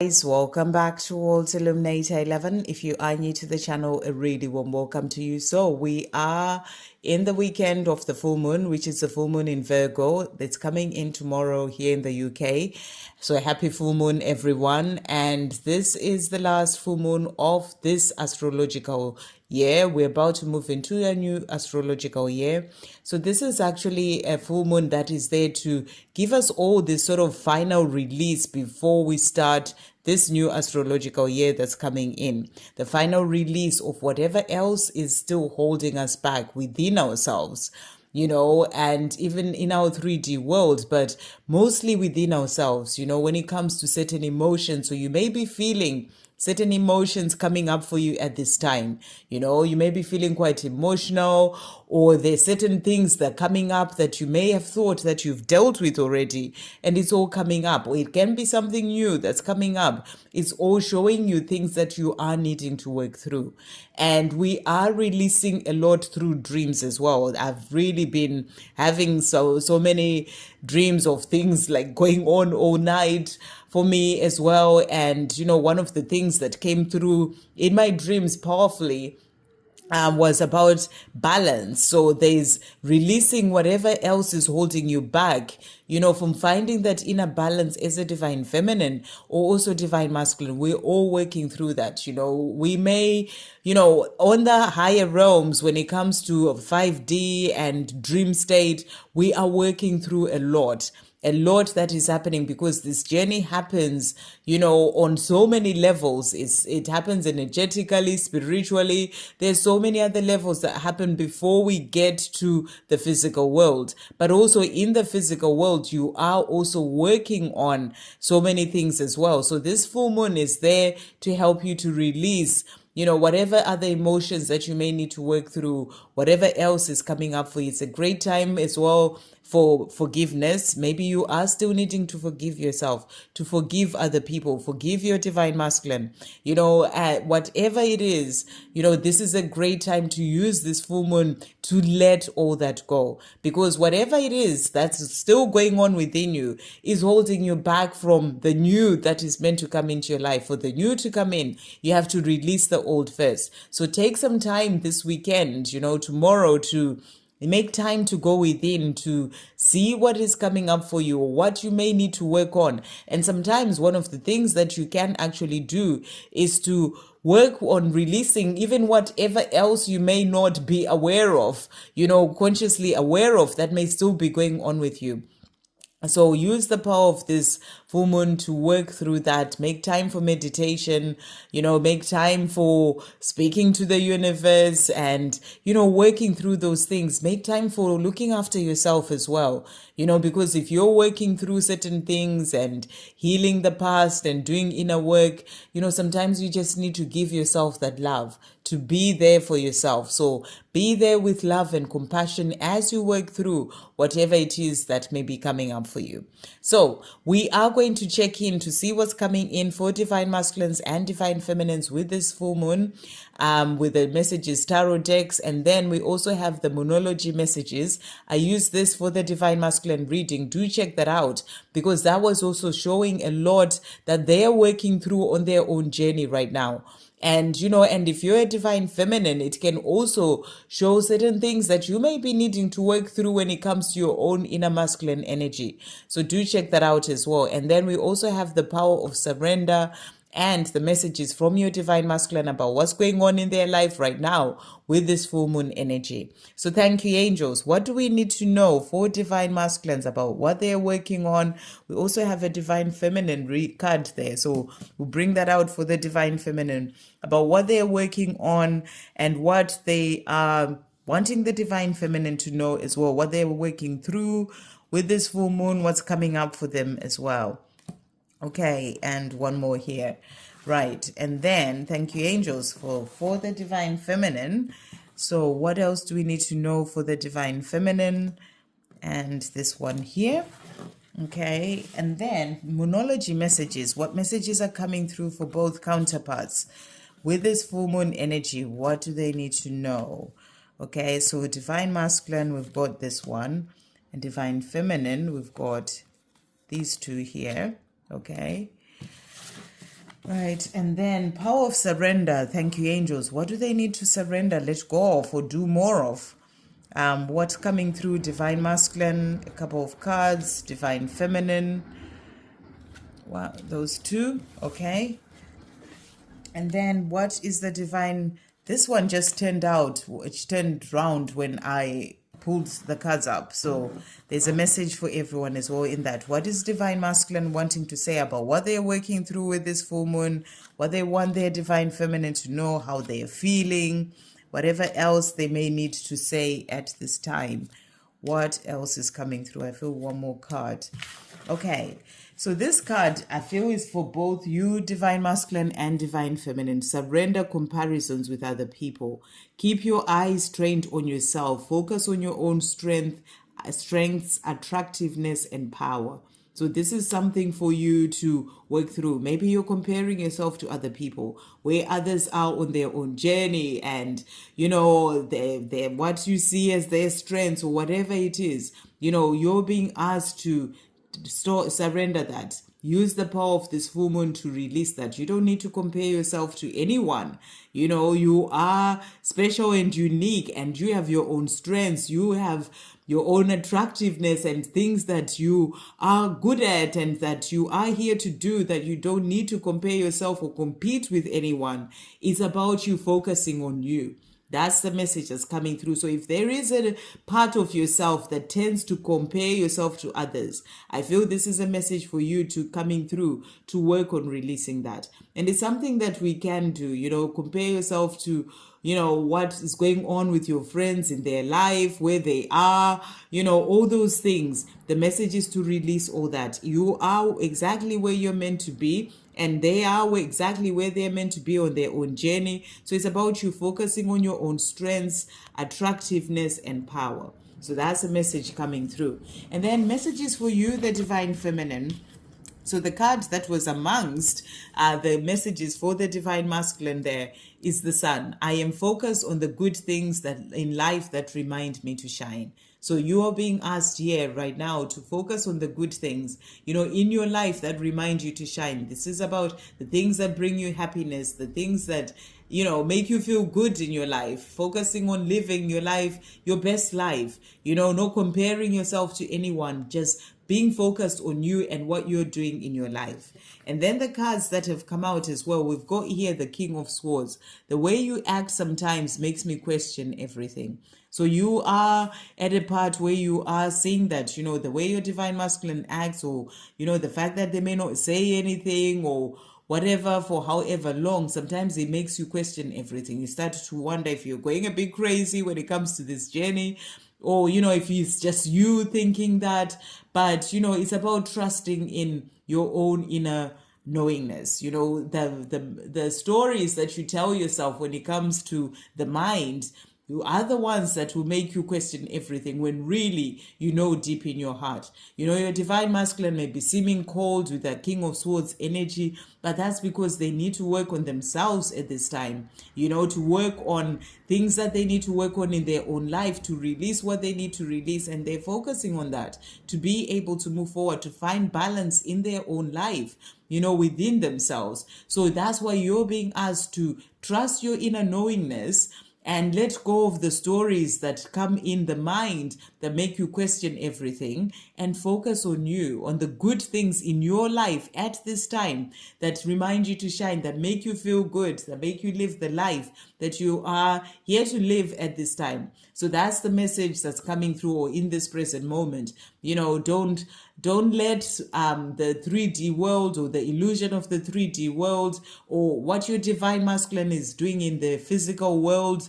Guys, welcome back to World Illuminator 11. If you are new to the channel, a really warm welcome to you. So we are in the weekend of the full moon, which is the full moon in Virgo. That's coming in tomorrow here in the UK. So happy full moon, everyone. And this is the last full moon of this astrological year. We're about to move into a new astrological year. So this is actually a full moon that is there to give us all this sort of final release before we start this new astrological year that's coming in. The final release of whatever else is still holding us back within ourselves, and even in our 3D world, but mostly within ourselves, when it comes to certain emotions. So you may be feeling certain emotions coming up for you at this time. You may be feeling quite emotional, or there's certain things that are coming up that you may have thought that you've dealt with already, and it's all coming up. Or it can be something new that's coming up. It's all showing you things that you are needing to work through. And we are releasing a lot through dreams as well. I've really been having so many dreams of things like going on all night for me as well. And, one of the things that came through in my dreams powerfully was about balance. So there's releasing whatever else is holding you back, from finding that inner balance as a divine feminine or also divine masculine. We're all working through that. We may, on the higher realms, when it comes to 5D and dream state, we are working through a lot that is happening, because this journey happens, on so many levels. It happens energetically, spiritually. There's so many other levels that happen before we get to the physical world. But also in the physical world, you are also working on so many things as well. So this full moon is there to help you to release whatever other emotions that you may need to work through, whatever else is coming up for you. It's a great time as well for forgiveness. Maybe you are still needing to forgive yourself, to forgive other people, forgive your divine masculine, whatever it is, this is a great time to use this full moon to let all that go. Because whatever it is that's still going on within you is holding you back from the new that is meant to come into your life. For the new to come in, you have to release the old first. So take some time this weekend, tomorrow, to make time to go within, to see what is coming up for you or what you may need to work on. And sometimes one of the things that you can actually do is to work on releasing even whatever else you may not be aware of, consciously aware of, that may still be going on with you. So use the power of this full moon to work through that. Make time for meditation, make time for speaking to the universe and, working through those things. Make time for looking after yourself as well, because if you're working through certain things and healing the past and doing inner work, sometimes you just need to give yourself that love, to be there for yourself. So be there with love and compassion as you work through whatever it is that may be coming up for you. So we are going to check in to see what's coming in for divine masculines and divine feminines with this full moon, with the messages tarot decks. And then we also have the Moonology messages. I use this for the divine masculine reading. Do check that out, because that was also showing a lot that they are working through on their own journey right now. And, and if you're a divine feminine, it can also show certain things that you may be needing to work through when it comes to your own inner masculine energy. So do check that out as well. And then we also have the power of surrender and the messages from your divine masculine about what's going on in their life right now with this full moon energy. So thank you, angels. What do we need to know for divine masculines about what they're working on? We also have a divine feminine card there. So we'll bring that out for the divine feminine about what they're working on and what they are wanting the divine feminine to know as well, what they're working through with this full moon, what's coming up for them as well. Okay, and one more here. Right, and then thank you, angels, for the divine feminine. So what else do we need to know for the divine feminine? And this one here. Okay, and then Moonology messages. What messages are coming through for both counterparts with this full moon energy? What do they need to know? Okay, so divine masculine, we've got this one, and divine feminine, we've got these two here. Okay, Right, and then power of surrender. Thank you, angels. What do they need to surrender, let go of, or do more of? What's coming through? Divine masculine, a couple of cards, divine feminine. Wow, those two, okay. And then what is the divine? This one just turned out, it turned round when I pulled the cards up. So there's a message for everyone as well in that. What is divine masculine wanting to say about what they're working through with this full moon, what they want their divine feminine to know, how they're feeling, whatever else they may need to say at this time. What else is coming through? I feel one more card. Okay, so this card I feel is for both you, divine masculine and divine feminine. Surrender comparisons with other people. Keep your eyes trained on yourself. Focus on your own strengths, attractiveness, and power. So this is something for you to work through. Maybe you're comparing yourself to other people, where others are on their own journey, and you know they what you see as their strengths or whatever it is. You know, you're being asked to surrender that. Use the power of this full moon to release that. You don't need to compare yourself to anyone. You know, you are special and unique, and you have your own strengths. You have your own attractiveness and things that you are good at and that you are here to do, that you don't need to compare yourself or compete with anyone. It's about you focusing on you. That's the message that's coming through. So if there is a part of yourself that tends to compare yourself to others, I feel this is a message for you to coming through to work on releasing that. And it's something that we can do, you know, compare yourself to, you know, what is going on with your friends in their life, where they are, you know, all those things. The message is to release all that. You are exactly where you're meant to be, and they are exactly where they're meant to be on their own journey. So it's about you focusing on your own strengths, attractiveness, and power. So that's a message coming through. And then messages for you, the divine feminine. So the card that was amongst the messages for the divine masculine there is the sun. I am focused on the good things that in life that remind me to shine. So you are being asked here right now to focus on the good things, you know, in your life that remind you to shine. This is about the things that bring you happiness, the things that, you know, make you feel good in your life, focusing on living your life, your best life, you know, not comparing yourself to anyone, just being focused on you and what you're doing in your life. And then the cards that have come out as well, we've got here the King of Swords. The way you act sometimes makes me question everything. So you are at a part where you are seeing that, you know, the way your divine masculine acts, or, you know, the fact that they may not say anything or whatever for however long, sometimes it makes you question everything. You start to wonder if you're going a bit crazy when it comes to this journey, or, you know, if it's just you thinking that. But, you know, it's about trusting in your own inner knowingness. You know, the stories that you tell yourself when it comes to the mind, you are the ones that will make you question everything, when really you know deep in your heart. You know, your divine masculine may be seeming cold with that King of Swords energy, but that's because they need to work on themselves at this time, you know, to work on things that they need to work on in their own life, to release what they need to release. And they're focusing on that to be able to move forward, to find balance in their own life, you know, within themselves. So that's why you're being asked to trust your inner knowingness and let go of the stories that come in the mind that make you question everything, and focus on you, on the good things in your life at this time that remind you to shine, that make you feel good, that make you live the life that you are here to live at this time. So that's the message that's coming through in this present moment. You know, don't let the 3D world, or the illusion of the 3D world, or what your divine masculine is doing in the physical world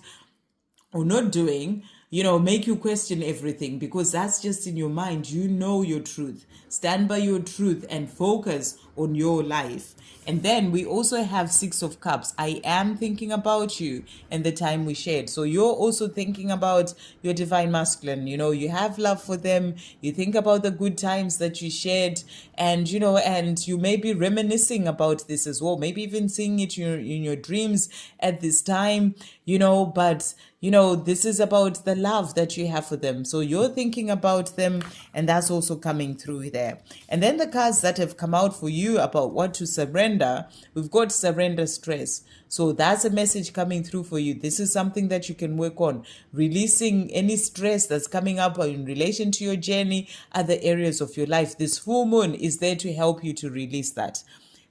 or not doing, you know, make you question everything, because that's just in your mind. You know your truth. Stand by your truth and focus on your life. And then we also have Six of Cups. I am thinking about you and the time we shared. So you're also thinking about your divine masculine. You know, you have love for them. You think about the good times that you shared, and, you know, and you may be reminiscing about this as well. Maybe even seeing it in your dreams at this time, you know, but, you know, this is about the love that you have for them. So you're thinking about them, and that's also coming through there. there. And then the cards that have come out for you about what to surrender, we've got surrender stress. So that's a message coming through for you. This is something that you can work on, releasing any stress that's coming up in relation to your journey, other areas of your life. This full moon is there to help you to release that.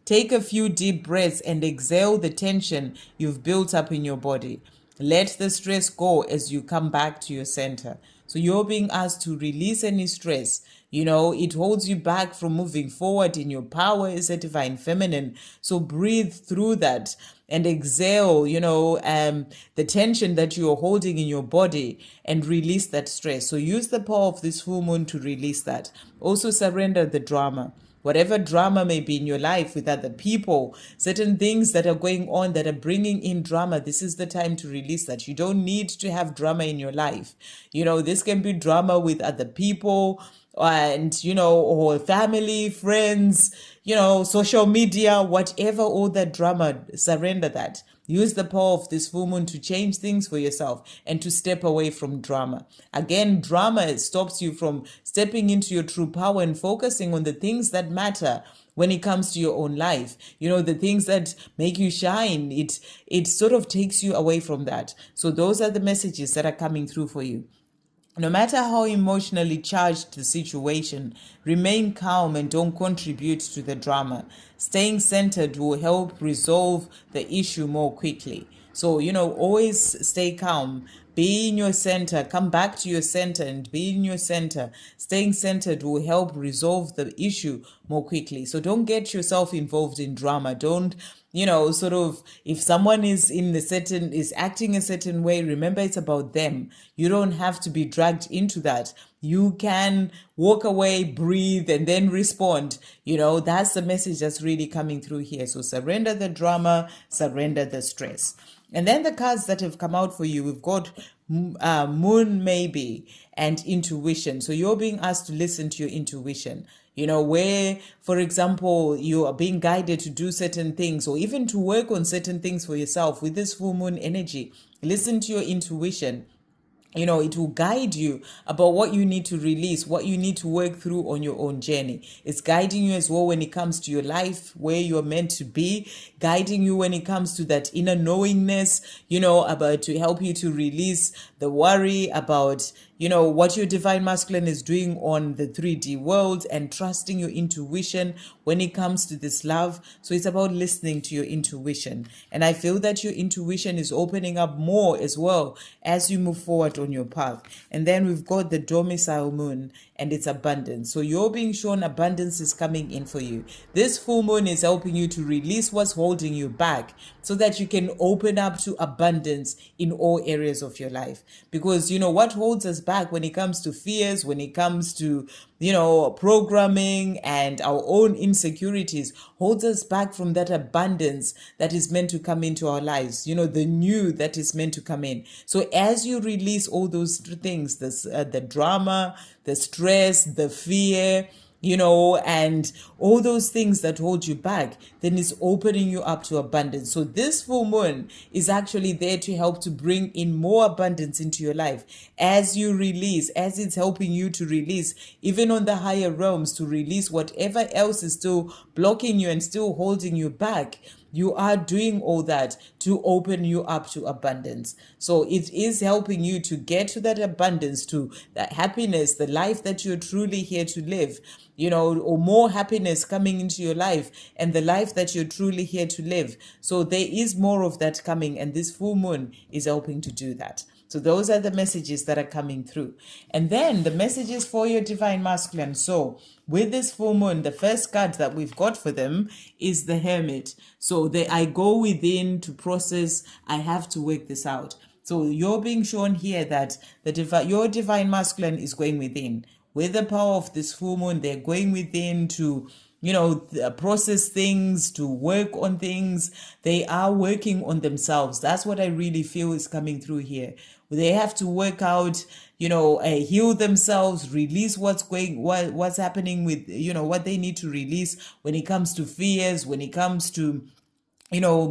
Take a few deep breaths and exhale the tension you've built up in your body. Let the stress go as you come back to your center. So you're being asked to release any stress. It holds you back from moving forward in your power as a divine feminine. So breathe through that and exhale, the tension that you're holding in your body and release that stress. So use the power of this full moon to release that. Also surrender the drama. Whatever drama may be in your life with other people, certain things that are going on that are bringing in drama, this is the time to release that. You don't need to have drama in your life. This can be drama with other people and, or family, friends, social media, whatever, all that drama, surrender that. Use the power of this full moon to change things for yourself and to step away from drama. Again, drama stops you from stepping into your true power and focusing on the things that matter when it comes to your own life. The things that make you shine. It sort of takes you away from that. So those are the messages that are coming through for you. No matter how emotionally charged the situation, remain calm and don't contribute to the drama. Staying centered will help resolve the issue more quickly. So, always stay calm. Be in your center. Come back to your center and be in your center. Staying centered will help resolve the issue more quickly. So don't get yourself involved in drama. Don't, if someone is acting a certain way, remember it's about them. You don't have to be dragged into that. You can walk away, breathe, and then respond. That's the message that's really coming through here. So surrender the drama, surrender the stress. And then the cards that have come out for you, we've got Moon Maybe and Intuition. So you're being asked to listen to your intuition. Where, for example, you are being guided to do certain things or even to work on certain things for yourself with this full moon energy. Listen to your intuition. It will guide you about what you need to release, what you need to work through on your own journey. It's guiding you as well when it comes to your life, where you're meant to be, guiding you when it comes to that inner knowingness, about to help you to release the worry about, what your divine masculine is doing on the 3D world and trusting your intuition when it comes to this love. So it's about listening to your intuition. And I feel that your intuition is opening up more as well as you move forward on your path. And then we've got the domicile moon and its abundance. So you're being shown abundance is coming in for you. This full moon is helping you to release what's holding you back so that you can open up to abundance in all areas of your life. Because, what holds us back when it comes to fears, when it comes to, programming and our own insecurities, holds us back from that abundance that is meant to come into our lives, the new that is meant to come in. So as you release all those things, the drama, the stress, the fear, and all those things that hold you back, then it's opening you up to abundance. So this full moon is actually there to help to bring in more abundance into your life as you release, as it's helping you to release, even on the higher realms, to release whatever else is still blocking you and still holding you back. You are doing all that to open you up to abundance. So it is helping you to get to that abundance, to that happiness, the life that you're truly here to live, or more happiness coming into your life and the life that you're truly here to live. So there is more of that coming, and this full moon is helping to do that. So those are the messages that are coming through. And then the messages for your divine masculine. So with this full moon, the first card that we've got for them is the Hermit. So I go within to process. I have to work this out. So you're being shown here that your divine masculine is going within. With the power of this full moon, they're going within to process things, to work on things. They are working on themselves. That's what I really feel is coming through here. They have to work out, heal themselves, release what's happening with, what they need to release when it comes to fears, when it comes to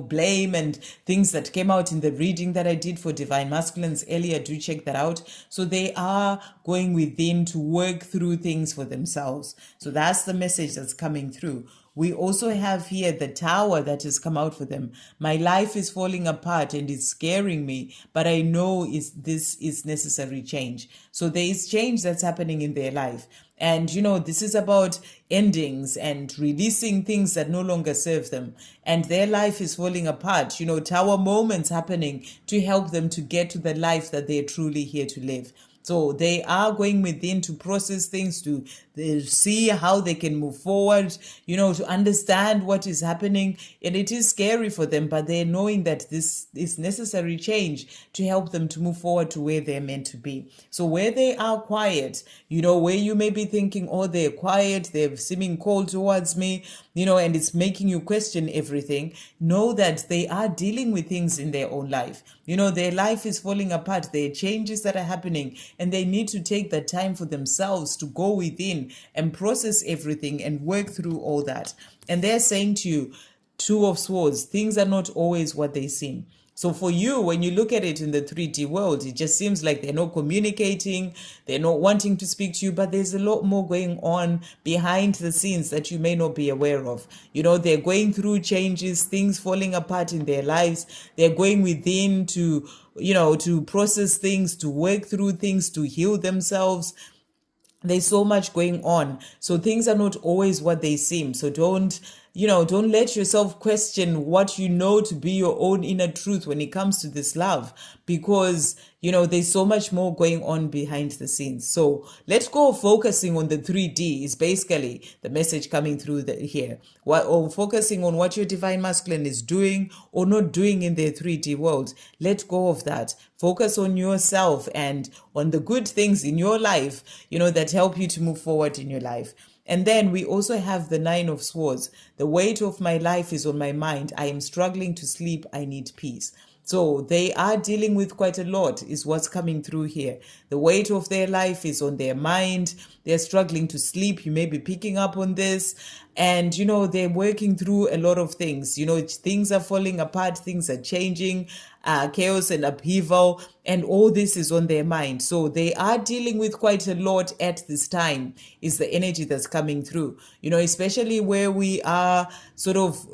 blame and things that came out in the reading that I did for Divine Masculines earlier. Do check that out. So they are going within to work through things for themselves. So that's the message that's coming through. We also have here the Tower that has come out for them. My life is falling apart and it's scaring me, but I know this is necessary change. So there is change that's happening in their life. And, this is about endings and releasing things that no longer serve them. And their life is falling apart. Tower moments happening to help them to get to the life that they're truly here to live. So they are going within to process things, to see how they can move forward, to understand what is happening. And it is scary for them, but they're knowing that this is necessary change to help them to move forward to where they're meant to be. So where they are quiet, where you may be thinking, oh, they're quiet, they're seeming cold towards me, and it's making you question everything, know that they are dealing with things in their own life. Their life is falling apart. There are changes that are happening, and they need to take the time for themselves to go within and process everything and work through all that. And they're saying to you, Two of Swords, things are not always what they seem. So for you, when you look at it in the 3D world, it just seems like they're not communicating, they're not wanting to speak to you, but there's a lot more going on behind the scenes that you may not be aware of. They're going through changes, things falling apart in their lives. They're going within to, to process things, to work through things, to heal themselves. There's so much going on. So things are not always what they seem. So don't let yourself question what you know to be your own inner truth when it comes to this love, because, there's so much more going on behind the scenes. So let's go focusing on the 3D is basically the message coming through here. Or focusing on what your Divine Masculine is doing or not doing in their 3D world. Let go of that. Focus on yourself and on the good things in your life, that help you to move forward in your life. And then we also have the 9 of Swords. The weight of my life is on my mind. I am struggling to sleep. I need peace. So they are dealing with quite a lot is what's coming through here. The weight of their life is on their mind. They're struggling to sleep. You may be picking up on this. And, they're working through a lot of things. Things are falling apart. Things are changing. Chaos and upheaval. And all this is on their mind. So they are dealing with quite a lot at this time is the energy that's coming through. Especially where we are sort of,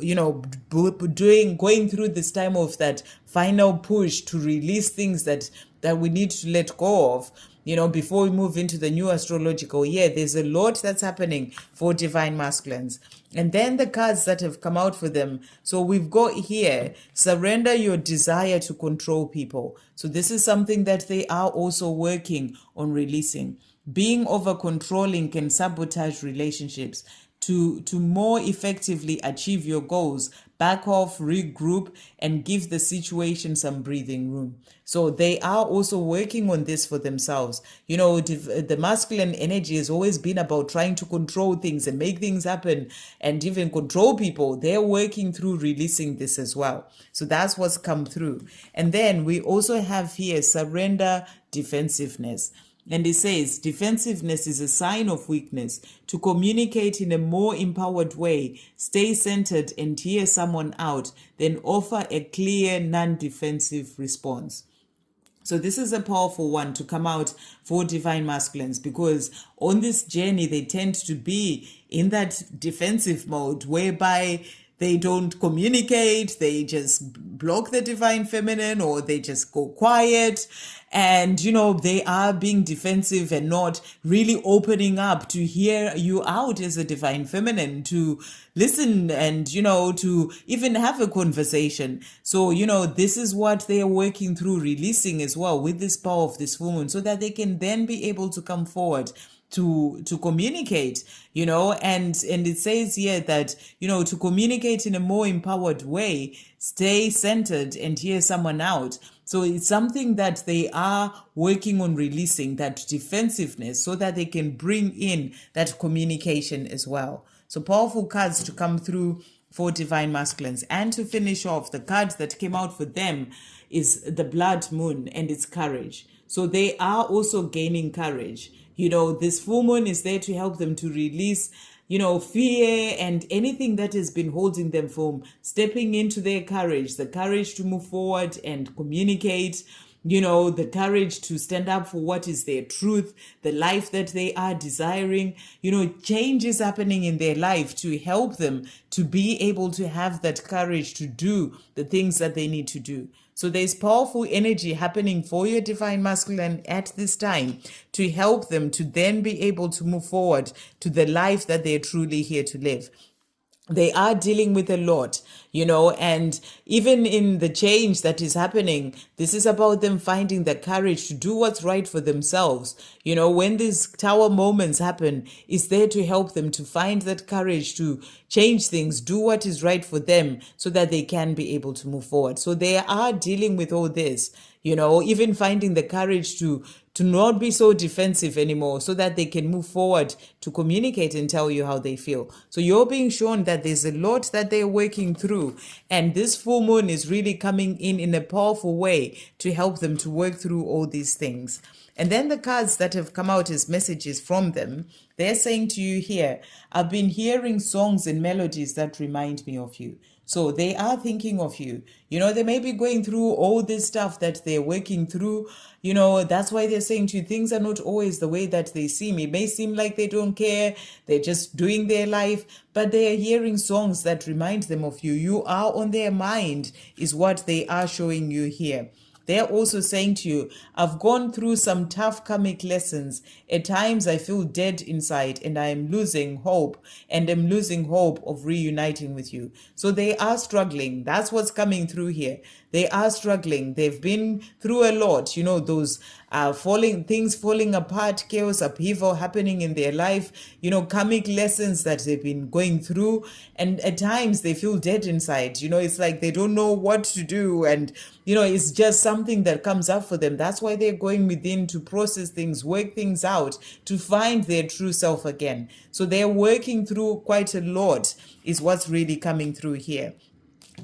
going through this time of that final push to release things that we need to let go of. Before we move into the new astrological year, there's a lot that's happening for Divine Masculines. And then the cards that have come out for them. So we've got here, surrender your desire to control people. So this is something that they are also working on releasing. Being over controlling can sabotage relationships. To more effectively achieve your goals, back off, regroup, and give the situation some breathing room. So they are also working on this for themselves. The masculine energy has always been about trying to control things and make things happen and even control people. They're working through releasing this as well. So that's what's come through. And then we also have here surrender, defensiveness. And it says, defensiveness is a sign of weakness. To communicate in a more empowered way, stay centered and hear someone out, then offer a clear, non-defensive response. So this is a powerful one to come out for Divine Masculines, because on this journey, they tend to be in that defensive mode whereby they don't communicate, they just block the Divine Feminine, or they just go quiet. And, they are being defensive and not really opening up to hear you out as a Divine Feminine, to listen and, to even have a conversation. So, this is what they are working through releasing as well with this power of this full moon, so that they can then be able to come forward to communicate, and it says here that, to communicate in a more empowered way, stay centered and hear someone out. So it's something that they are working on releasing, that defensiveness, so that they can bring in that communication as well. So powerful cards to come through for Divine Masculines. And to finish off, the cards that came out for them is the Blood Moon and its courage. So they are also gaining courage. This full moon is there to help them to release, fear and anything that has been holding them from stepping into their courage, the courage to move forward and communicate, the courage to stand up for what is their truth, the life that they are desiring. Change is happening in their life to help them to be able to have that courage to do the things that they need to do. So there's powerful energy happening for your divine masculine at this time to help them to then be able to move forward to the life that they're truly here to live. They are dealing with a lot, and even in the change that is happening, this is about them finding the courage to do what's right for themselves. When these tower moments happen, it's there to help them to find that courage to change things, do what is right for them so that they can be able to move forward. So they are dealing with all this, even finding the courage to not be so defensive anymore so that they can move forward to communicate and tell you how they feel. So you're being shown that there's a lot that they're working through, and this full moon is really coming in a powerful way to help them to work through all these things. And then the cards that have come out as messages from them, they're saying to you here, I've been hearing songs and melodies that remind me of you. So they are thinking of you. They may be going through all this stuff that they're working through. That's why they're saying to you, things are not always the way that they seem. It may seem like they don't care. They're just doing their life, but they're hearing songs that remind them of you. You are on their mind is what they are showing you here. They're also saying to you, I've gone through some tough karmic lessons. At times I feel dead inside and I am losing hope of reuniting with you. So they are struggling. That's what's coming through here. They are struggling. They've been through a lot, those things falling apart, chaos, upheaval happening in their life, karmic lessons that they've been going through. And at times they feel dead inside. It's like they don't know what to do. And, it's just something that comes up for them. That's why they're going within to process things, work things out, to find their true self again. So they're working through quite a lot is what's really coming through here.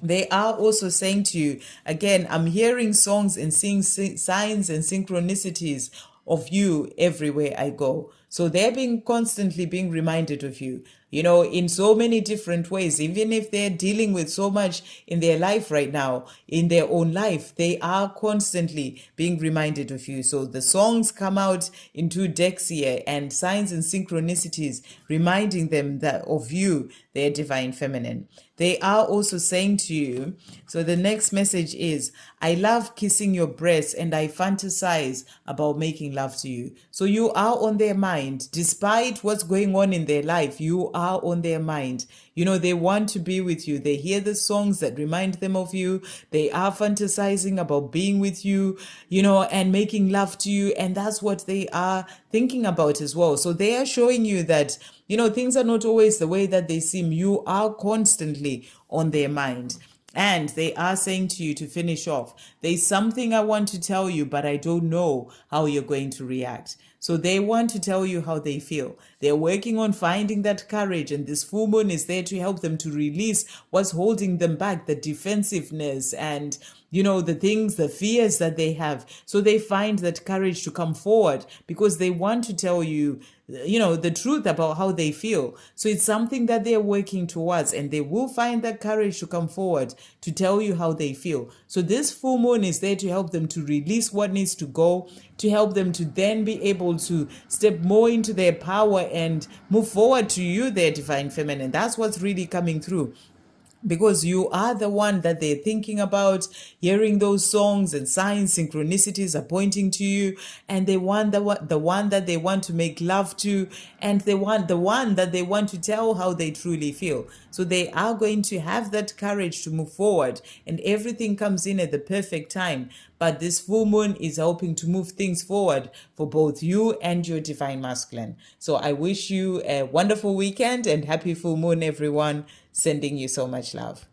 They are also saying to you, again, I'm hearing songs and seeing signs and synchronicities of you everywhere I go. So they're constantly being reminded of you, in so many different ways. Even if they're dealing with so much in their life right now, in their own life, they are constantly being reminded of you. So the songs come out in 2 decks here, and signs and synchronicities reminding them of you, their divine feminine. They are also saying to you, so the next message is, I love kissing your breasts and I fantasize about making love to you. So you are on their mind. Despite what's going on in their life, you are on their mind. They want to be with you. They hear the songs that remind them of you. They are fantasizing about being with you, and making love to you. And that's what they are thinking about as well. So they are showing you that, things are not always the way that they seem. You are constantly on their mind. And they are saying to you, to finish off, there's something I want to tell you, but I don't know how you're going to react. So they want to tell you how they feel. They're working on finding that courage, and this full moon is there to help them to release what's holding them back, the defensiveness and, the fears that they have. So they find that courage to come forward because they want to tell you, the truth about how they feel. So it's something that they're working towards, and they will find that courage to come forward to tell you how they feel. So this full moon is there to help them to release what needs to go, to help them to then be able to step more into their power and move forward to you, their divine feminine. That's what's really coming through. Because you are the one that they're thinking about, hearing those songs and signs, synchronicities are pointing to you, and they want the one that they want to make love to, and they want the one that they want to tell how they truly feel. So they are going to have that courage to move forward, and everything comes in at the perfect time. But this full moon is helping to move things forward for both you and your divine masculine. So I wish you a wonderful weekend and happy full moon, everyone. Sending you so much love.